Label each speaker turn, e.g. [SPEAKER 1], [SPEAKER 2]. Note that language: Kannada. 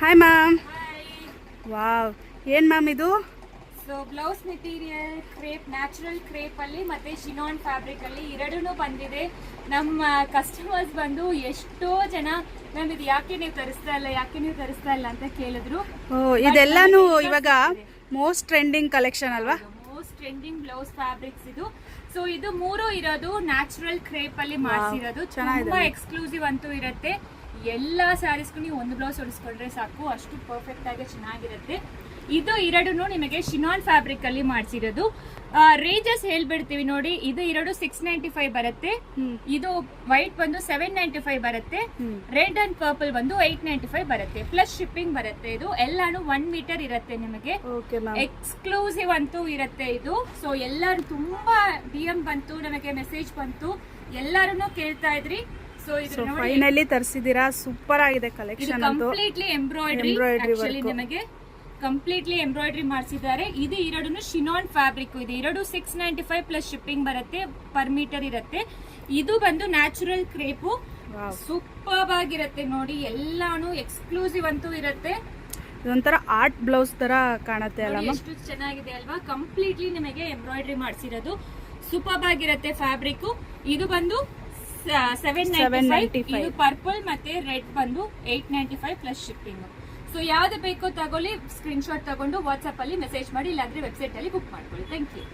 [SPEAKER 1] Hi ma'am.
[SPEAKER 2] Hi.
[SPEAKER 1] ವಾವ್, ಏನು ಮ್ಯಾಮ್ ಇದು?
[SPEAKER 2] So blouse material crepe, natural crepe ಅಲ್ಲಿ ಮತ್ತೆ ಶಿನಾನ್ ಫ್ಯಾಬ್ರಿಕ್ ಅಲ್ಲಿ ಎರಡೂ ಬಂದಿದೆ. ನಮ್ಮ ಕಸ್ಟಮರ್ಸ್ ಬಂದು ಎಷ್ಟೋ ಜನ ಮ್ಯಾಮ್ ಇದು ಯಾಕೆ ನೀವು ತರಿಸ್ತಾ ಇಲ್ಲ ಅಂತ ಕೇಳಿದ್ರು.
[SPEAKER 1] ಇದೆಲ್ಲಾನು ಇವಾಗ ಮೋಸ್ಟ್ ಟ್ರೆಂಡಿಂಗ್ ಕಲೆಕ್ಷನ್ ಅಲ್ವಾ?
[SPEAKER 2] ಮೋಸ್ಟ್ ಟ್ರೆಂಡಿಂಗ್ ಬ್ಲೌಸ್ ಫ್ಯಾಬ್ರಿಕ್ಸ್ ಇದು. ಸೊ ಇದು ಮೂರು ಇರೋದು ನ್ಯಾಚುರಲ್ ಕ್ರೇಪ್ ಅಲ್ಲಿ ಮಾಡಿಸಿರೋದು. ತುಂಬಾ ಎಕ್ಸ್ಕ್ಲೂಸಿವ್ ಅಂತೂ ಇರುತ್ತೆ. ಎಲ್ಲ ಸ್ಯಾರೀಸ್ಗೂ ನೀವು ಒಂದು ಬ್ಲೌಸ್ ಹೊಡಿಸ್ಕೊಂಡ್ರೆ ಸಾಕು, ಅಷ್ಟು ಪರ್ಫೆಕ್ಟ್ ಆಗಿ ಚೆನ್ನಾಗಿರುತ್ತೆ. ಇದು ಎರಡೂ ನಿಮಗೆ ಶಿನಾನ್ ಫ್ಯಾಬ್ರಿಕ್ ಅಲ್ಲಿ ಮಾಡಿಸಿರೋದು. ರೇಂಜಸ್ ಹೇಳ್ಬಿಡ್ತೀವಿ ನೋಡಿ. ಇದು ಎರಡು 695 ಬರುತ್ತೆ, ಇದು ವೈಟ್ ಬಂದು 795 ಬರುತ್ತೆ, ರೆಡ್ ಅಂಡ್ ಪರ್ಪಲ್ ಬಂದು 895 ಬರುತ್ತೆ, ಪ್ಲಸ್ ಶಿಪ್ಪಿಂಗ್ ಬರುತ್ತೆ. ಇದು ಎಲ್ಲಾನು 1 ಮೀಟರ್ ಇರುತ್ತೆ ನಿಮಗೆ. ಎಕ್ಸ್ಕ್ಲೂಸಿವ್ ಅಂತೂ ಇರುತ್ತೆ ಇದು. ಸೊ ಎಲ್ಲರೂ ತುಂಬಾ DM ಬಂತು, ನಮಗೆ ಮೆಸೇಜ್ ಬಂತು, ಎಲ್ಲರೂ ಕೇಳ್ತಾ ಇದ್ರಿ. ಸೊ ಇದು
[SPEAKER 1] ಫೈನಲಿ ತರಿಸಿದೀರಾ, ಸೂಪರ್ ಆಗಿದೆ ಕಲೆಕ್ಷನ್.
[SPEAKER 2] ಕಂಪ್ಲೀಟ್ಲಿ ಎಂಬ್ರಾಯ್ಡ್ರಿ ನಿಮಗೆ ಕಂಪ್ಲೀಟ್ಲಿ ಎಂಬ್ರಾಯ್ಡ್ರಿ ಮಾಡಿಸಿದ್ದಾರೆ. ಇದು ಎರಡು ಶಿನಾನ್ ಫ್ಯಾಬ್ರಿಕ್. ಇದು ಎರಡು 695 ಪ್ಲಸ್ ಶಿಪ್ಪಿಂಗ್ ಬರುತ್ತೆ, ಪರ್ ಮೀಟರ್ ಇರುತ್ತೆ. ಇದು ಬಂದು ನ್ಯಾಚುರಲ್ ಕ್ರೇಪು, ಸೂಪರ್ ಆಗಿರುತ್ತೆ ನೋಡಿ. ಎಲ್ಲಾನು ಎಕ್ಸ್ಕ್ಲೂಸಿವ್ ಅಂತೂ ಇರುತ್ತೆ.
[SPEAKER 1] ಇದೊಂಥರ ಆರ್ಟ್ ಬ್ಲೌಸ್ ತರ ಕಾಣುತ್ತೆ ಅಲ್ಲ?
[SPEAKER 2] ಎಷ್ಟು ಚೆನ್ನಾಗಿದೆ ಅಲ್ವಾ? ಕಂಪ್ಲೀಟ್ಲಿ ನಿಮಗೆ ಎಂಬ್ರಾಯ್ಡ್ರಿ ಮಾಡಿಸಿರೋದು, ಸೂಪರ್ ಆಗಿರುತ್ತೆ ಫ್ಯಾಬ್ರಿಕ್. ಇದು ಬಂದು 795. ಇದು ಪರ್ಪಲ್ ಮತ್ತೆ ರೆಡ್ ಬಂದು 895 ಪ್ಲಸ್ ಶಿಪ್ಪಿಂಗ್. ಸೊ ಯಾವ್ದು ಬೇಕೋ ತಗೊಳ್ಳಿ, ಸ್ಕ್ರೀನ್ ಶಾಟ್ ತಗೊಂಡು ವಾಟ್ಸ್ಆಪ್ ಅಲ್ಲಿ ಮೆಸೇಜ್ ಮಾಡಿ, ಇಲ್ಲಾಂದ್ರೆ ವೆಬ್ಸೈಟ್ ಅಲ್ಲಿ ಬುಕ್ ಮಾಡ್ಕೊಳ್ಳಿ. Thank you.